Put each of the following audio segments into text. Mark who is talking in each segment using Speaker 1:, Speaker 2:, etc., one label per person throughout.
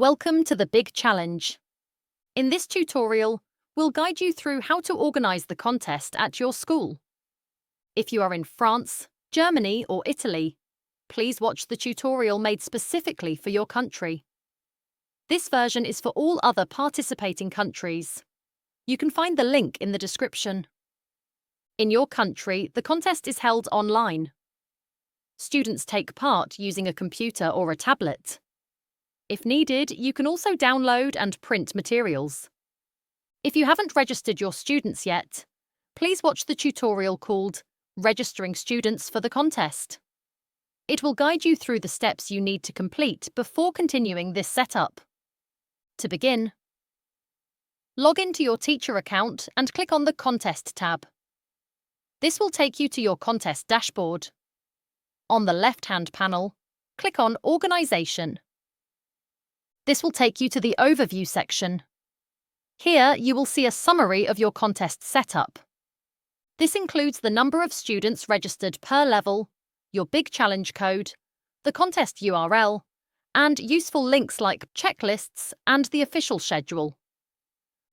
Speaker 1: Welcome to the Big Challenge. In this tutorial, we'll guide you through how to organize the contest at your school. If you are in France, Germany, or Italy, please watch the tutorial made specifically for your country. This version is for all other participating countries. You can find the link in the description. In your country, the contest is held online. Students take part using a computer or a tablet. If needed, you can also download and print materials. If you haven't registered your students yet, please watch the tutorial called Registering Students for the Contest. It will guide you through the steps you need to complete before continuing this setup. To begin, log into your teacher account and click on the Contest tab. This will take you to your contest dashboard. On the left-hand panel, click on Organization. This will take you to the Overview section. Here, you will see a summary of your contest setup. This includes the number of students registered per level, your Big Challenge code, the contest URL, and useful links like checklists and the official schedule.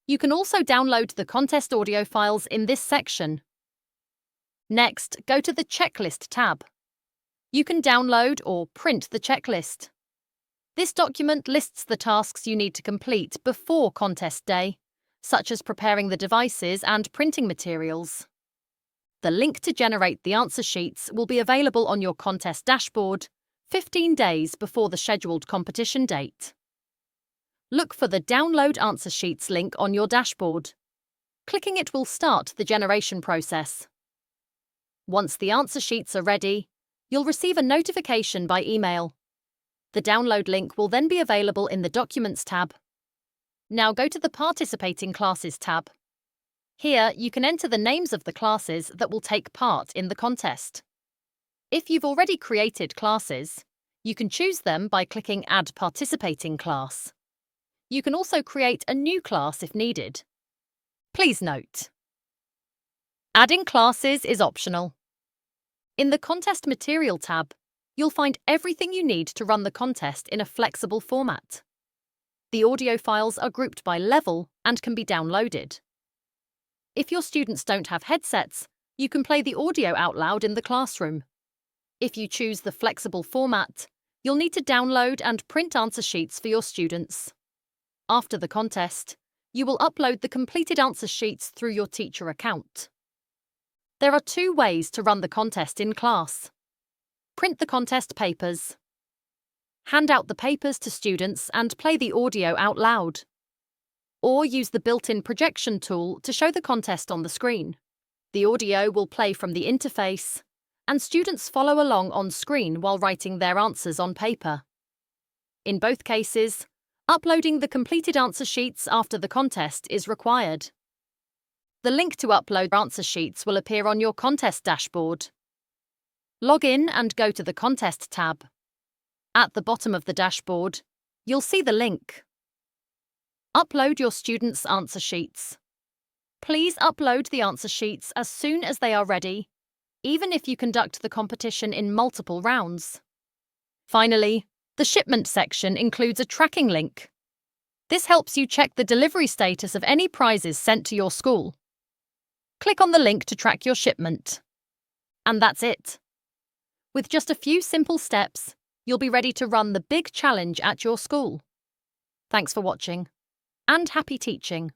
Speaker 1: You can also download the contest audio files in this section. Next, go to the Checklist tab. You can download or print the checklist. This document lists the tasks you need to complete before contest day, such as preparing the devices and printing materials. The link to generate the answer sheets will be available on your contest dashboard 15 days before the scheduled competition date. Look for the Download Answer Sheets link on your dashboard. Clicking it will start the generation process. Once the answer sheets are ready, you'll receive a notification by email. The download link will then be available in the Documents tab. Now go to the Participating Classes tab. Here, you can enter the names of the classes that will take part in the contest. If you've already created classes, you can choose them by clicking Add Participating Class. You can also create a new class if needed. Please note, adding classes is optional. In the Contest Material tab, you'll find everything you need to run the contest in a flexible format. The audio files are grouped by level and can be downloaded. If your students don't have headsets, you can play the audio out loud in the classroom. If you choose the flexible format, you'll need to download and print answer sheets for your students. After the contest, you will upload the completed answer sheets through your teacher account. There are two ways to run the contest in class. Print the contest papers. Hand out the papers to students and play the audio out loud. Or use the built-in projection tool to show the contest on the screen. The audio will play from the interface, and students follow along on screen while writing their answers on paper. In both cases, uploading the completed answer sheets after the contest is required. The link to upload answer sheets will appear on your contest dashboard. Log in and go to the Contest tab. At the bottom of the dashboard, you'll see the link. Upload your students' answer sheets. Please upload the answer sheets as soon as they are ready, even if you conduct the competition in multiple rounds. Finally, the shipment section includes a tracking link. This helps you check the delivery status of any prizes sent to your school. Click on the link to track your shipment. And that's it. With just a few simple steps, you'll be ready to run the big challenge at your school. Thanks for watching, and happy teaching!